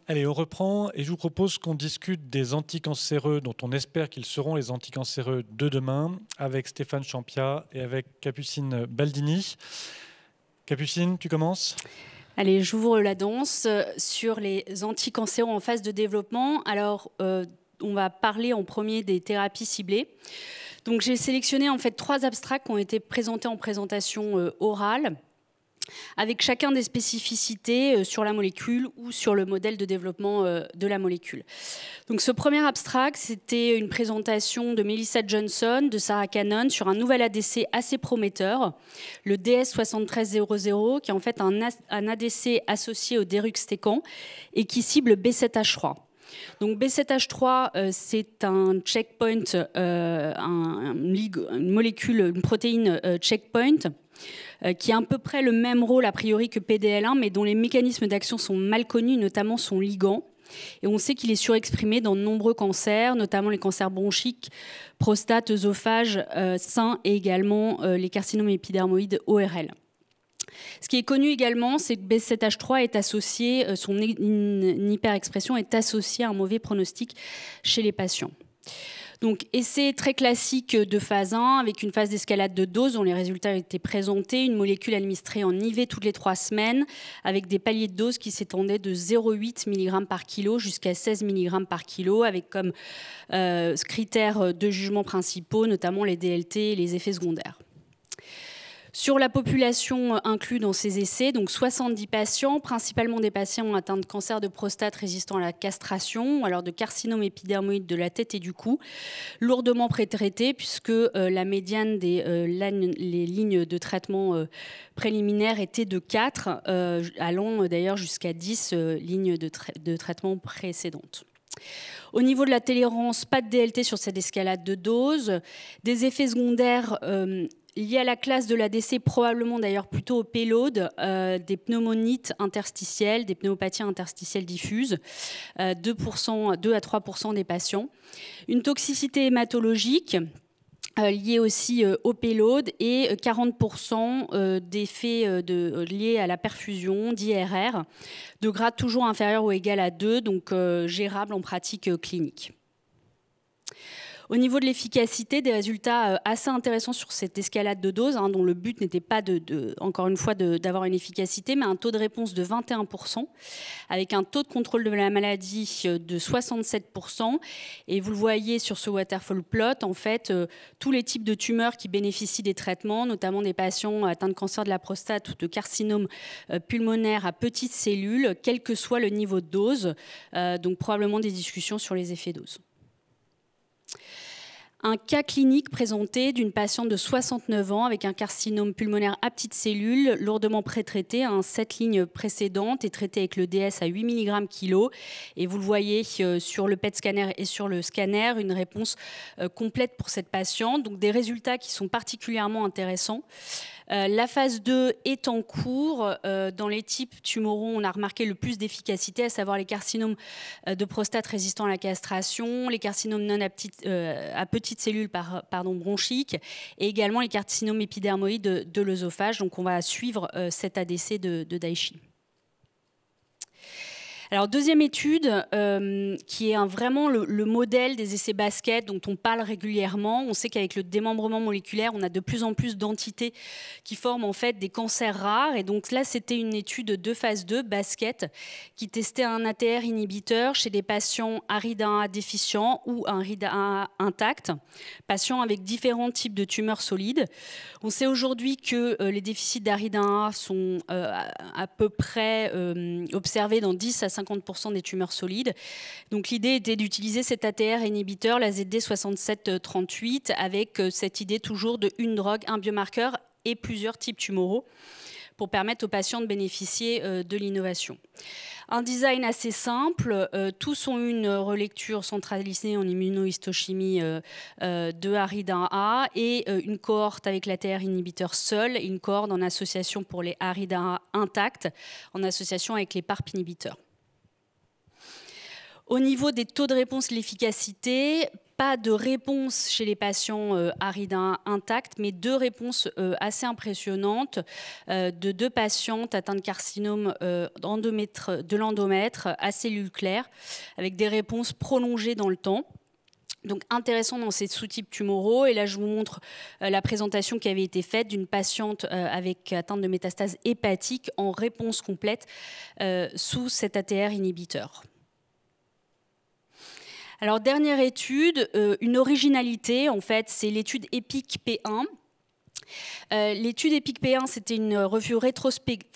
Allez, on reprend et je vous propose qu'on discute des anticancéreux dont on espère qu'ils seront les anticancéreux de demain avec Stéphane Champia et avec Capucine Baldini. Capucine, tu commences ? Allez, j'ouvre la danse sur les anticancéreux en phase de développement. Alors, on va parler en premier des thérapies ciblées. Donc, j'ai sélectionné en fait 3 abstracts qui ont été présentés en présentation orale, avec chacun des spécificités sur la molécule ou sur le modèle de développement de la molécule. Donc, ce premier abstract, c'était une présentation de Melissa Johnson, de Sarah Cannon, sur un nouvel ADC assez prometteur, le DS7300, qui est en fait un ADC associé au deruxtecan et qui cible B7H3. Donc B7H3, c'est un checkpoint, une molécule, une protéine checkpoint, qui a à peu près le même rôle a priori que PDL1, mais dont les mécanismes d'action sont mal connus, notamment son ligand. Et on sait qu'il est surexprimé dans de nombreux cancers, notamment les cancers bronchiques, prostate, œsophage, sein et également les carcinomes épidermoïdes ORL. Ce qui est connu également, c'est que B7H3 est associé, son hyperexpression est associée à un mauvais pronostic chez les patients. Donc, essai très classique de phase 1 avec une phase d'escalade de dose dont les résultats ont été présentés, une molécule administrée en IV toutes les 3 semaines avec des paliers de dose qui s'étendaient de 0,8 mg par kilo jusqu'à 16 mg par kilo avec comme critères de jugement principaux notamment les DLT et les effets secondaires. Sur la population inclue dans ces essais, donc 70 patients, principalement des patients atteints de cancer de prostate résistant à la castration, ou alors de carcinome épidermoïde de la tête et du cou, lourdement prétraités puisque la médiane des les lignes de traitement préliminaires était de 4, allant d'ailleurs jusqu'à 10 lignes de traitement précédentes. Au niveau de la tolérance, pas de DLT sur cette escalade de dose, des effets secondaires liés à la classe de l'ADC, probablement d'ailleurs plutôt au payload, des pneumonites interstitielles, des pneumopathies interstitielles diffuses, 2 à 3% des patients. Une toxicité hématologique liée aussi au payload et 40% d'effets liés à la perfusion d'IRR, de grade toujours inférieur ou égal à 2, donc gérable en pratique clinique. Au niveau de l'efficacité, des résultats assez intéressants sur cette escalade de dose, dont le but n'était pas, encore une fois, d'avoir une efficacité, mais un taux de réponse de 21%, avec un taux de contrôle de la maladie de 67%. Et vous le voyez sur ce waterfall plot, en fait, tous les types de tumeurs qui bénéficient des traitements, notamment des patients atteints de cancer de la prostate ou de carcinome pulmonaire à petites cellules, quel que soit le niveau de dose. Donc probablement des discussions sur les effets doses. Un cas clinique présenté d'une patiente de 69 ans avec un carcinome pulmonaire à petites cellules, lourdement prétraité, 7 lignes précédentes et traité avec le DS à 8 mg kg. Et vous le voyez sur le PET scanner et sur le scanner, une réponse complète pour cette patiente. Donc des résultats qui sont particulièrement intéressants. La phase 2 est en cours. Dans les types tumoraux, on a remarqué le plus d'efficacité, à savoir les carcinomes de prostate résistants à la castration, les carcinomes à petites cellules bronchiques et également les carcinomes épidermoïdes de l'œsophage. Donc on va suivre cet ADC de Daiichi. Alors, deuxième étude, qui est vraiment le modèle des essais basket dont on parle régulièrement. On sait qu'avec le démembrement moléculaire, on a de plus en plus d'entités qui forment en fait des cancers rares. Et donc là, c'était une étude de phase 2, basket, qui testait un ATR inhibiteur chez des patients ARID1A déficients ou ARID1A intact, patients avec différents types de tumeurs solides. On sait aujourd'hui que les déficits d'ARID1A sont à peu près observés dans 10 à 50% des tumeurs solides. Donc l'idée était d'utiliser cet ATR inhibiteur, la ZD6738, avec cette idée toujours de une drogue, un biomarqueur et plusieurs types tumoraux pour permettre aux patients de bénéficier de l'innovation. Un design assez simple, tous ont une relecture centralisée en immunohistochimie de ARID1A et une cohorte avec l'ATR inhibiteur seul et une cohorte en association pour les ARID1A intacts en association avec les PARP inhibiteurs. Au niveau des taux de réponse, l'efficacité, pas de réponse chez les patients arides intacts, mais 2 réponses assez impressionnantes de 2 patientes atteintes de carcinome de l'endomètre à cellules claires, avec des réponses prolongées dans le temps. Donc intéressant dans ces sous-types tumoraux. Et là, je vous montre la présentation qui avait été faite d'une patiente avec atteinte de métastases hépatiques en réponse complète sous cet ATR inhibiteur. Alors, dernière étude, une originalité, en fait, c'est l'étude EPIC-P1. L'étude EPIC-P1, c'était une revue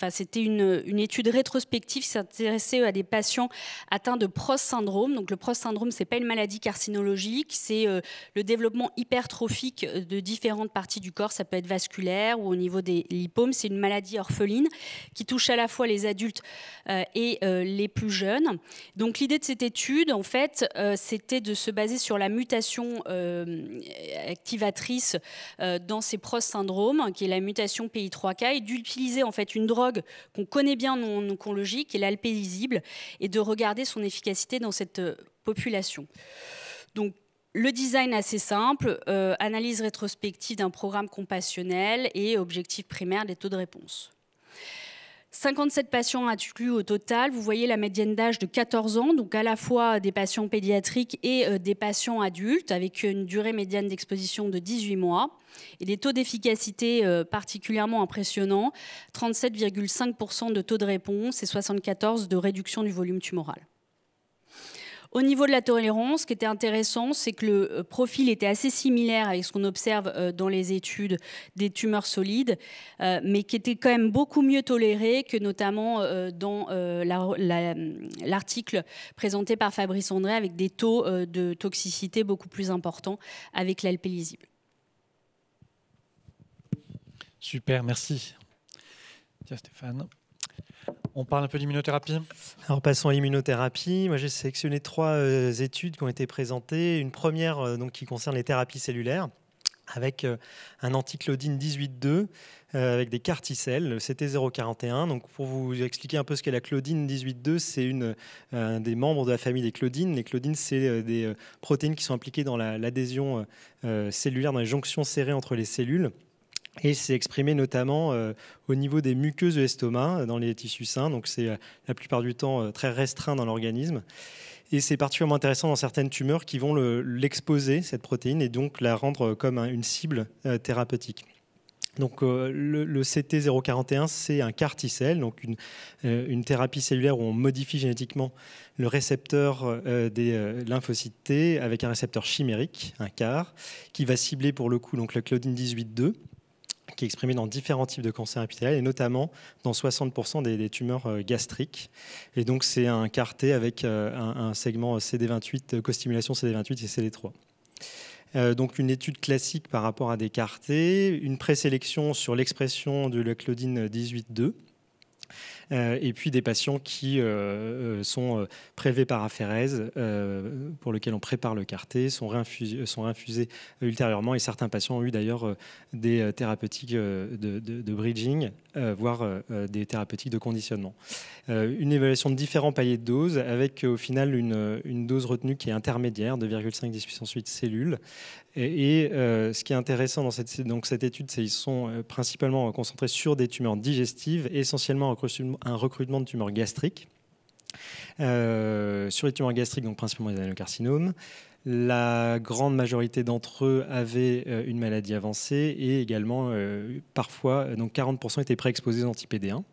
c'était une étude rétrospective qui s'intéressait à des patients atteints de PROS syndrome. Donc le PROS syndrome, c'est pas une maladie carcinologique, c'est le développement hypertrophique de différentes parties du corps. Ça peut être vasculaire ou au niveau des lipomes. C'est une maladie orpheline qui touche à la fois les adultes et les plus jeunes. Donc l'idée de cette étude, en fait, c'était de se baser sur la mutation activatrice dans ces PROS syndrome, qui est la mutation PI3K, et d'utiliser en fait une drogue qu'on connaît bien en oncologie, qui est l'alpélisib, et de regarder son efficacité dans cette population. Donc, le design assez simple, analyse rétrospective d'un programme compassionnel et objectif primaire des taux de réponse. 57 patients inclus au total. Vous voyez la médiane d'âge de 14 ans, donc à la fois des patients pédiatriques et des patients adultes, avec une durée médiane d'exposition de 18 mois. Et des taux d'efficacité particulièrement impressionnants, 37,5% de taux de réponse et 74% de réduction du volume tumoral. Au niveau de la tolérance, ce qui était intéressant, c'est que le profil était assez similaire avec ce qu'on observe dans les études des tumeurs solides, mais qui était quand même beaucoup mieux toléré que notamment dans l'article présenté par Fabrice André, avec des taux de toxicité beaucoup plus importants avec l'alpélisib. Super, merci. Tiens, Stéphane. On parle un peu d'immunothérapie. Alors passons à l'immunothérapie. Moi j'ai sélectionné 3 études qui ont été présentées. Une première donc, qui concerne les thérapies cellulaires avec un anti-Claudine 18.2 avec des CAR T-cells, le CT041. Donc pour vous expliquer un peu ce qu'est la Claudine 18.2, c'est un des membres de la famille des Claudines. Les Claudines, c'est des protéines qui sont impliquées dans l'adhésion cellulaire, dans les jonctions serrées entre les cellules. Et c'est exprimé notamment au niveau des muqueuses de l'estomac, dans les tissus sains. Donc c'est la plupart du temps très restreint dans l'organisme. Et c'est particulièrement intéressant dans certaines tumeurs qui vont l'exposer, cette protéine, et donc la rendre comme une cible thérapeutique. Donc le CT041, c'est un CAR T-cell, donc une thérapie cellulaire où on modifie génétiquement le récepteur des lymphocytes T avec un récepteur chimérique, un CAR, qui va cibler pour le coup donc, le Claudine 18.2, qui est exprimé dans différents types de cancers épithéliaux et notamment dans 60% des tumeurs gastriques. Et donc c'est un CAR-T avec un segment CD28, co-stimulation CD28 et CD3. Donc une étude classique par rapport à des CAR-T, une présélection sur l'expression de la Claudine 18.2. Et puis des patients qui sont prélevés par aphérèse, pour lesquels on prépare le CAR-T, sont infusés ultérieurement, et certains patients ont eu d'ailleurs des thérapeutiques de bridging, voire des thérapeutiques de conditionnement. Une évaluation de différents paliers de doses, avec au final une dose retenue qui est intermédiaire, 2,5 10 puissance 8 cellules. Et ce qui est intéressant dans cette étude, c'est qu'ils sont principalement concentrés sur des tumeurs digestives, essentiellement un recrutement de tumeurs gastriques. Sur les tumeurs gastriques, donc principalement les adénocarcinomes, la grande majorité d'entre eux avaient une maladie avancée et également parfois, donc 40% étaient préexposés aux anti-PD1.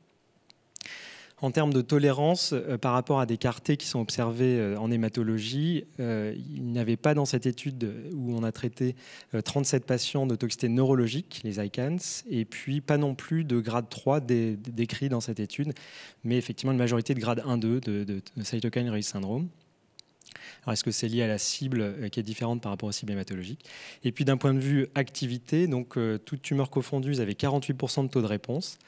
En termes de tolérance, par rapport à des CAR-T qui sont observés en hématologie, il n'y avait pas dans cette étude où on a traité 37 patients de toxicité neurologique, les ICANS, et puis pas non plus de grade 3 décrit dans cette étude, mais effectivement une majorité de grade 1-2 de cytokine release syndrome. Alors, est-ce que c'est lié à la cible qui est différente par rapport aux cibles hématologiques? Et puis d'un point de vue activité, donc toute tumeur confondue, ils avaient 48% de taux de réponse.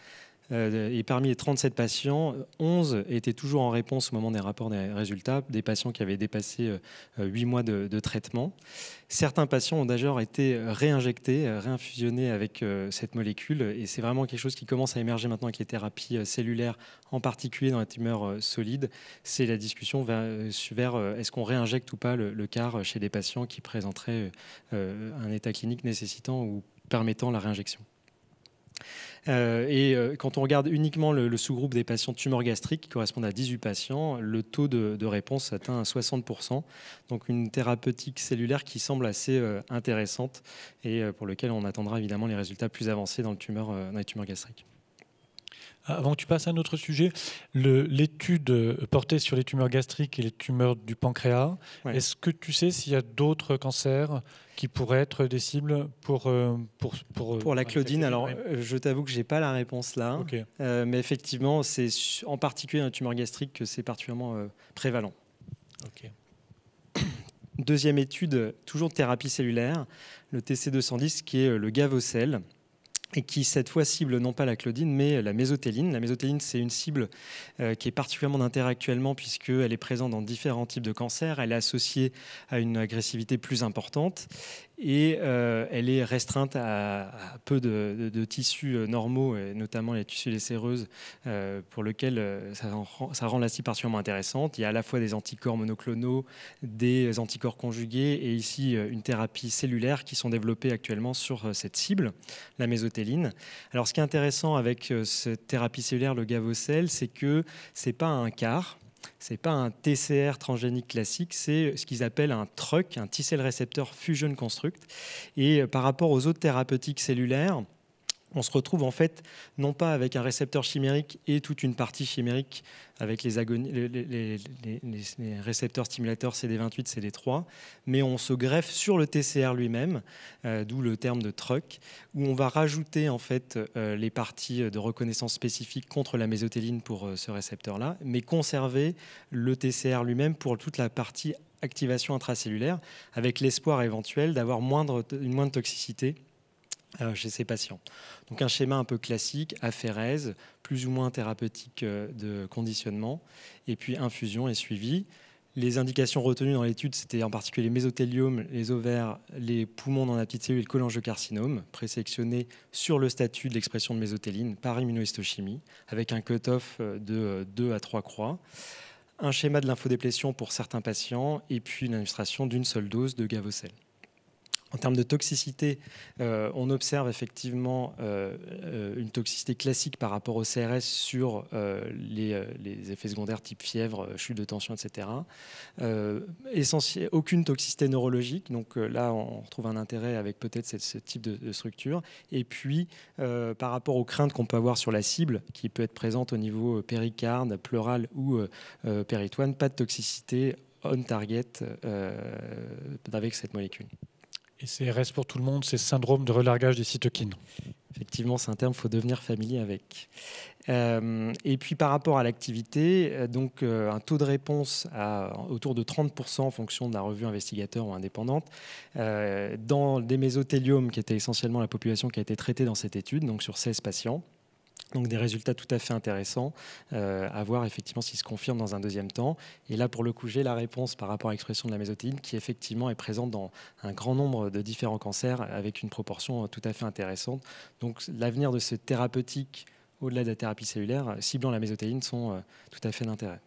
Et parmi les 37 patients, 11 étaient toujours en réponse au moment des rapports des résultats, des patients qui avaient dépassé 8 mois de traitement. Certains patients ont d'ailleurs été réinjectés, réinfusionnés avec cette molécule, et c'est vraiment quelque chose qui commence à émerger maintenant avec les thérapies cellulaires, en particulier dans la tumeur solide. C'est la discussion vers est-ce qu'on réinjecte ou pas le CAR chez des patients qui présenteraient un état clinique nécessitant ou permettant la réinjection. Quand on regarde uniquement le sous-groupe des patients tumeurs gastriques, qui correspondent à 18 patients, le taux de réponse atteint 60%. Donc une thérapeutique cellulaire qui semble assez intéressante et pour laquelle on attendra évidemment les résultats plus avancés dans les tumeurs gastriques. Avant que tu passes à un autre sujet, l'étude portée sur les tumeurs gastriques et les tumeurs du pancréas, ouais. Est-ce que tu sais s'il y a d'autres cancers qui pourraient être des cibles pour la Claudine? Alors, je t'avoue que je n'ai pas la réponse là, okay. Mais effectivement, c'est en particulier dans la tumeur gastrique que c'est particulièrement prévalent. Okay. Deuxième étude, toujours de thérapie cellulaire, le TC210 qui est le Gavocel, et qui cette fois cible non pas la Claudine mais la mésotéline. La mésotéline, c'est une cible qui est particulièrement d'intérêt actuellement puisqu'elle est présente dans différents types de cancers, elle est associée à une agressivité plus importante et elle est restreinte à peu de tissus normaux, et notamment les tissus des séreuses, pour lesquels ça rend la cible particulièrement intéressante. Il y a à la fois des anticorps monoclonaux, des anticorps conjugués et ici une thérapie cellulaire qui sont développées actuellement sur cette cible, la mésotéline. Alors ce qui est intéressant avec cette thérapie cellulaire, le Gavocel, c'est que ce n'est pas un CAR, ce n'est pas un TCR transgénique classique, c'est ce qu'ils appellent un TRuC, un T-cell receptor fusion construct. Et par rapport aux autres thérapeutiques cellulaires, on se retrouve en fait non pas avec un récepteur chimérique et toute une partie chimérique avec les récepteurs stimulateurs CD28, CD3, mais on se greffe sur le TCR lui-même, d'où le terme de TRuC, où on va rajouter en fait les parties de reconnaissance spécifiques contre la mésotéline pour ce récepteur-là, mais conserver le TCR lui-même pour toute la partie activation intracellulaire, avec l'espoir éventuel d'avoir une moindre toxicité chez ces patients. Donc un schéma un peu classique, aphérèse, plus ou moins thérapeutique de conditionnement, et puis infusion et suivi. Les indications retenues dans l'étude, c'était en particulier les mésothéliums, les ovaires, les poumons dans la petite cellule et le cholangiocarcinome, présélectionnés sur le statut de l'expression de mésotéline par immunohistochimie, avec un cut-off de 2 à 3 croix. Un schéma de lymphodéplétion pour certains patients, et puis une administration d'une seule dose de Gavocel. En termes de toxicité, on observe effectivement une toxicité classique par rapport au CRS sur les effets secondaires type fièvre, chute de tension, etc. Aucune toxicité neurologique, donc là on retrouve un intérêt avec peut-être ce type de structure. Et puis par rapport aux craintes qu'on peut avoir sur la cible, qui peut être présente au niveau péricarde, pleural ou péritoine, pas de toxicité on target avec cette molécule. Et CRS pour tout le monde, c'est syndrome de relargage des cytokines. Effectivement, c'est un terme qu'il faut devenir familier avec. Et puis par rapport à l'activité, donc un taux de réponse autour de 30% en fonction de la revue investigateur ou indépendante, dans des mésotéliomes qui étaient essentiellement la population qui a été traitée dans cette étude, donc sur 16 patients. Donc des résultats tout à fait intéressants à voir effectivement s'ils se confirment dans un deuxième temps. Et là, pour le coup, j'ai la réponse par rapport à l'expression de la mésotéline qui effectivement est présente dans un grand nombre de différents cancers avec une proportion tout à fait intéressante. Donc l'avenir de cette thérapeutique au-delà de la thérapie cellulaire, ciblant la mésotéline, sont tout à fait d'intérêt.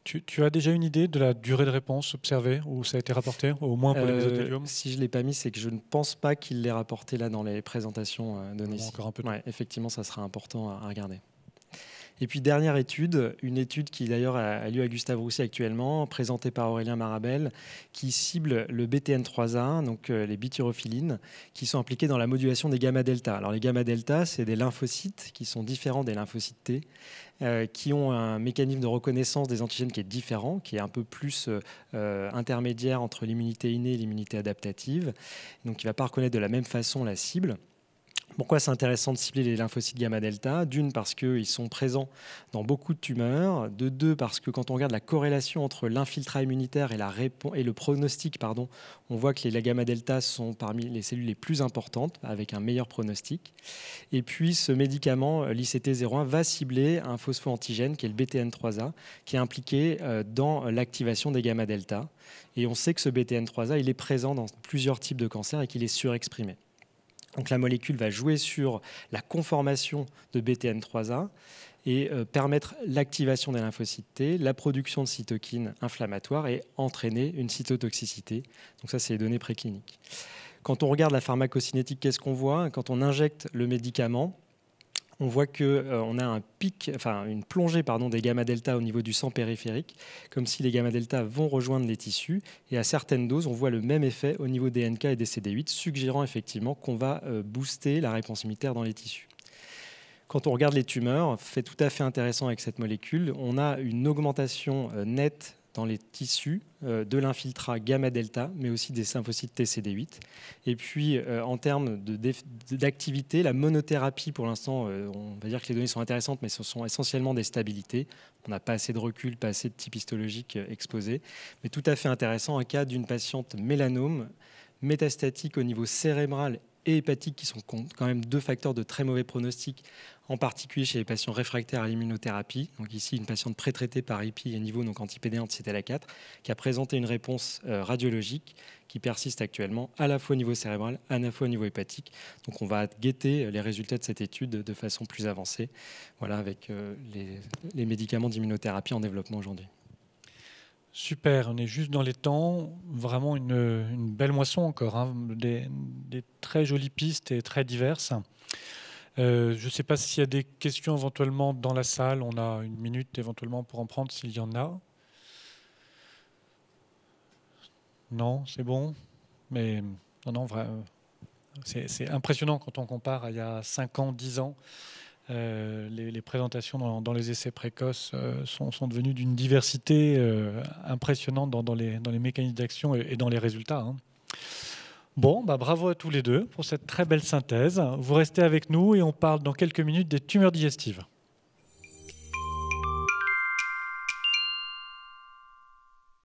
Tu as déjà une idée de la durée de réponse observée où ça a été rapporté, au moins pour les mésotéliomes? Si je ne l'ai pas mis, c'est que je ne pense pas qu'il l'ait rapporté là dans les présentations données ici. Encore un peu. Ouais, effectivement, ça sera important à regarder. Et puis dernière étude, une étude qui d'ailleurs a lieu à Gustave Roussy actuellement, présentée par Aurélien Marabel, qui cible le BTN3A, donc les bithyrophilines, qui sont impliquées dans la modulation des gamma-delta. Alors les gamma-delta, c'est des lymphocytes qui sont différents des lymphocytes T, qui ont un mécanisme de reconnaissance des antigènes qui est différent, qui est un peu plus intermédiaire entre l'immunité innée et l'immunité adaptative, donc qui ne va pas reconnaître de la même façon la cible. Pourquoi c'est intéressant de cibler les lymphocytes gamma delta? D'une, parce qu'ils sont présents dans beaucoup de tumeurs. De deux, parce que quand on regarde la corrélation entre l'infiltrat immunitaire et le pronostic, on voit que les gamma delta sont parmi les cellules les plus importantes, avec un meilleur pronostic. Et puis ce médicament, l'ICT01, va cibler un phospho-antigène qui est le BTN3A, qui est impliqué dans l'activation des gamma delta. Et on sait que ce BTN3A, il est présent dans plusieurs types de cancers et qu'il est surexprimé. Donc la molécule va jouer sur la conformation de BTN3A et permettre l'activation des lymphocytes T, la production de cytokines inflammatoires et entraîner une cytotoxicité. Donc ça, c'est les données précliniques. Quand on regarde la pharmacocinétique, qu'est-ce qu'on voit? Quand on injecte le médicament, on voit qu'on a un pic, une plongée des gamma-delta au niveau du sang périphérique, comme si les gamma-delta vont rejoindre les tissus. Et à certaines doses, on voit le même effet au niveau des NK et des CD8, suggérant effectivement qu'on va booster la réponse immunitaire dans les tissus. Quand on regarde les tumeurs, fait tout à fait intéressant avec cette molécule, on a une augmentation nette dans les tissus de l'infiltrat gamma-delta, mais aussi des lymphocytes TCD8. Et puis, en termes d'activité, la monothérapie, pour l'instant, on va dire que les données sont intéressantes, mais ce sont essentiellement des stabilités. On n'a pas assez de recul, pas assez de type histologique exposé. Mais tout à fait intéressant, un cas d'une patiente mélanome métastatique au niveau cérébral et hépatique, qui sont quand même deux facteurs de très mauvais pronostic, en particulier chez les patients réfractaires à l'immunothérapie. Donc ici, une patiente pré-traitée par IPI et niveau, donc anti-PD1 anti-CTLA4, qui a présenté une réponse radiologique qui persiste actuellement à la fois au niveau cérébral, à la fois au niveau hépatique. Donc on va guetter les résultats de cette étude de façon plus avancée, voilà, avec les médicaments d'immunothérapie en développement aujourd'hui. Super, on est juste dans les temps, vraiment une belle moisson encore, hein, des très jolies pistes et très diverses. Je ne sais pas s'il y a des questions éventuellement dans la salle, on a une minute éventuellement pour en prendre s'il y en a. Non, c'est bon, mais non, c'est impressionnant quand on compare à il y a 5 ans, 10 ans. Les présentations dans les essais précoces sont devenues d'une diversité impressionnante dans les mécanismes d'action et dans les résultats. Hein. Bon, bravo à tous les deux pour cette très belle synthèse. Vous restez avec nous et on parle dans quelques minutes des tumeurs digestives.